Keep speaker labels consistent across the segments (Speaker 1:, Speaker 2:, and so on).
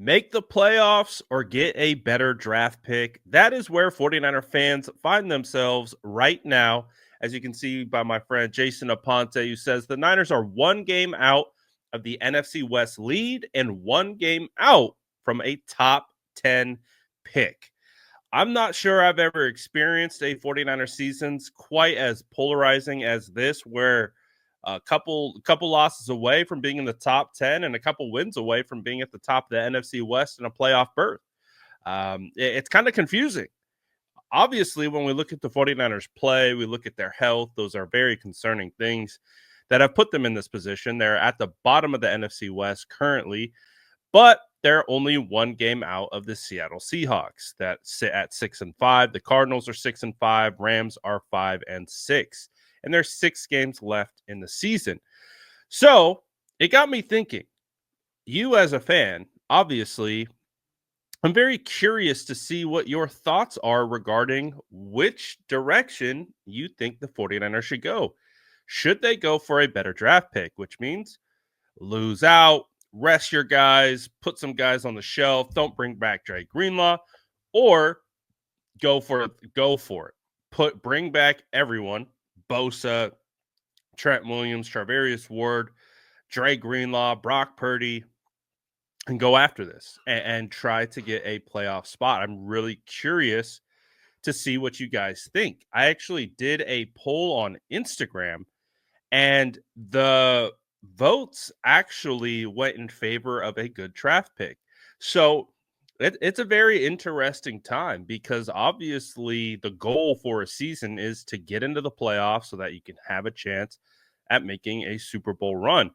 Speaker 1: Make the playoffs or get a better draft pick. That is where 49er fans find themselves right now. As you can see by my friend Jason Aponte, who says the Niners are one game out of the NFC West lead and one game out from a top 10 pick. I'm not sure I've ever experienced a 49er seasons quite as polarizing as this, where a couple losses away from being in the top 10 and a couple wins away from being at the top of the NFC West in a playoff berth. It's kind of confusing. Obviously, when we look at the 49ers play, we look at their health. Those are very concerning things that have put them in this position. They're at the bottom of the NFC West currently, but they're only one game out of the Seattle Seahawks that sit at 6-5. The Cardinals are 6-5. Rams are 5-6. And there's 6 games left in the season. So it got me thinking, you as a fan, obviously, I'm very curious to see what your thoughts are regarding which direction you think the 49ers should go. Should they go for a better draft pick, which means lose out, rest your guys, put some guys on the shelf, don't bring back Dre Greenlaw, or go for it. Bring back everyone, Bosa, Trent Williams, Charvarius Ward, Dre Greenlaw, Brock Purdy, and go after this and try to get a playoff spot. I'm really curious to see what you guys think. I actually did a poll on Instagram, and the votes actually went in favor of a good draft pick. So it's a very interesting time because obviously the goal for a season is to get into the playoffs so that you can have a chance at making a Super Bowl run.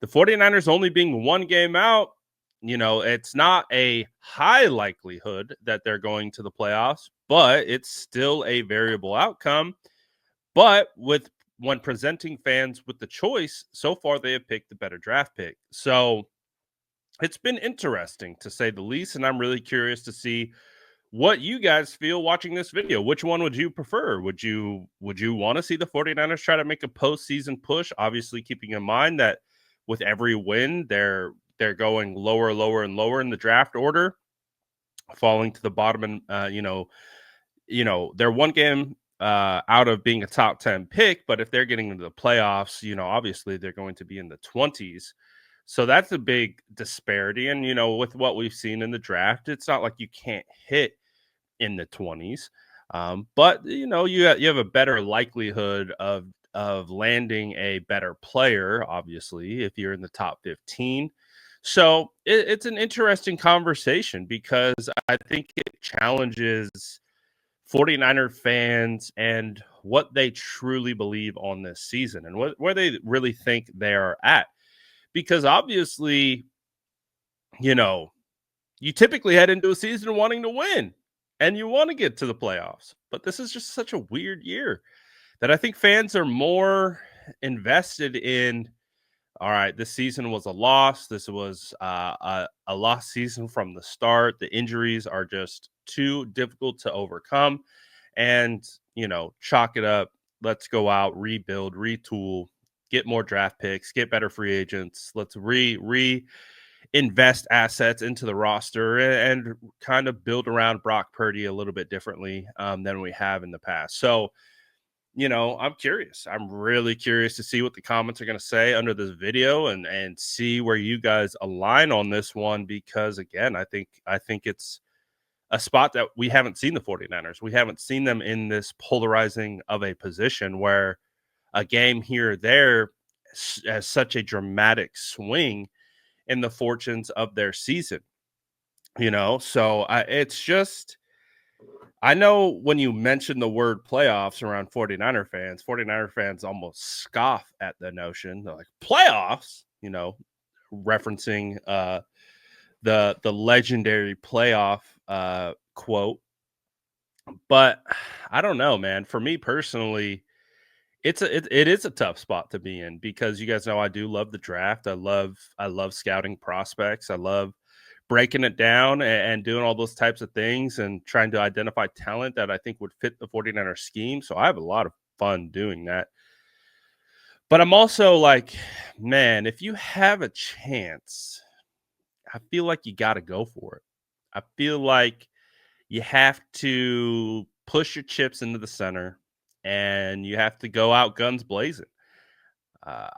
Speaker 1: The 49ers only being one game out, it's not a high likelihood that they're going to the playoffs, but it's still a variable outcome. But when presenting fans with the choice, so far they have picked the better draft pick. So it's been interesting to say the least, and I'm really curious to see what you guys feel watching this video. Which one would you prefer? Would you want to see the 49ers try to make a postseason push? Obviously, keeping in mind that with every win, they're going lower, lower, and lower in the draft order, falling to the bottom, and they're one game out of being a top 10 pick, but if they're getting into the playoffs, obviously they're going to be in the 20s. So that's a big disparity. And, with what we've seen in the draft, it's not like you can't hit in the 20s. But, you have a better likelihood of landing a better player, obviously, if you're in the top 15. So it's an interesting conversation because I think it challenges 49er fans and what they truly believe on this season and where they really think they are at. Because obviously, you typically head into a season wanting to win and you want to get to the playoffs. But this is just such a weird year that I think fans are more invested in. All right, this season was a loss. This was a lost season from the start. The injuries are just too difficult to overcome. And, chalk it up. Let's go out, rebuild, retool, get more draft picks, get better free agents. Let's invest assets into the roster and kind of build around Brock Purdy a little bit differently than we have in the past. So, I'm curious. I'm really curious to see what the comments are going to say under this video and see where you guys align on this one, because again, I think it's a spot that we haven't seen the 49ers. We haven't seen them in this polarizing of a position where a game here or there has such a dramatic swing in the fortunes of their season. So it's just, I know when you mention the word playoffs around 49er fans almost scoff at the notion. They're like, playoffs, referencing the legendary playoff quote. But I don't know, man. For me personally, it is a tough spot to be in because you guys know I do love the draft. I love scouting prospects. I love breaking it down and doing all those types of things and trying to identify talent that I think would fit the 49er scheme. So I have a lot of fun doing that. But I'm also like, man, if you have a chance, I feel like you got to go for it. I feel like you have to push your chips into the center and you have to go out guns blazing.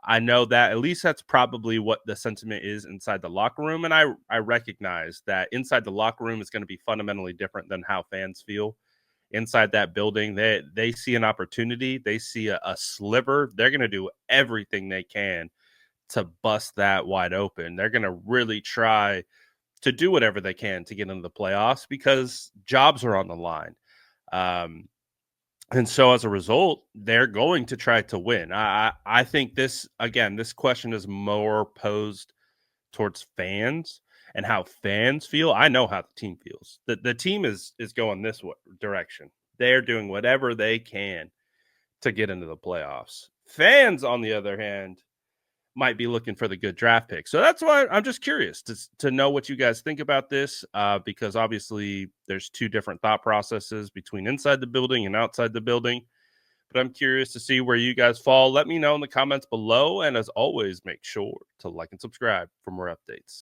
Speaker 1: I know that at least that's probably what the sentiment is inside the locker room, and I recognize that inside the locker room is going to be fundamentally different than how fans feel inside that building. They see an opportunity, they see a sliver. They're going to do everything they can to bust that wide open. They're going to really try to do whatever they can to get into the playoffs because jobs are on the line. Um, and so as a result, they're going to try to win. I think this question is more posed towards fans and how fans feel. I know how the team feels. The team is going this direction. They're doing whatever they can to get into the playoffs. Fans, on the other hand, might be looking for the good draft pick. So that's why I'm just curious to know what you guys think about this, because obviously there's two different thought processes between inside the building and outside the building. But I'm curious to see where you guys fall. Let me know in the comments below. And as always, make sure to like and subscribe for more updates.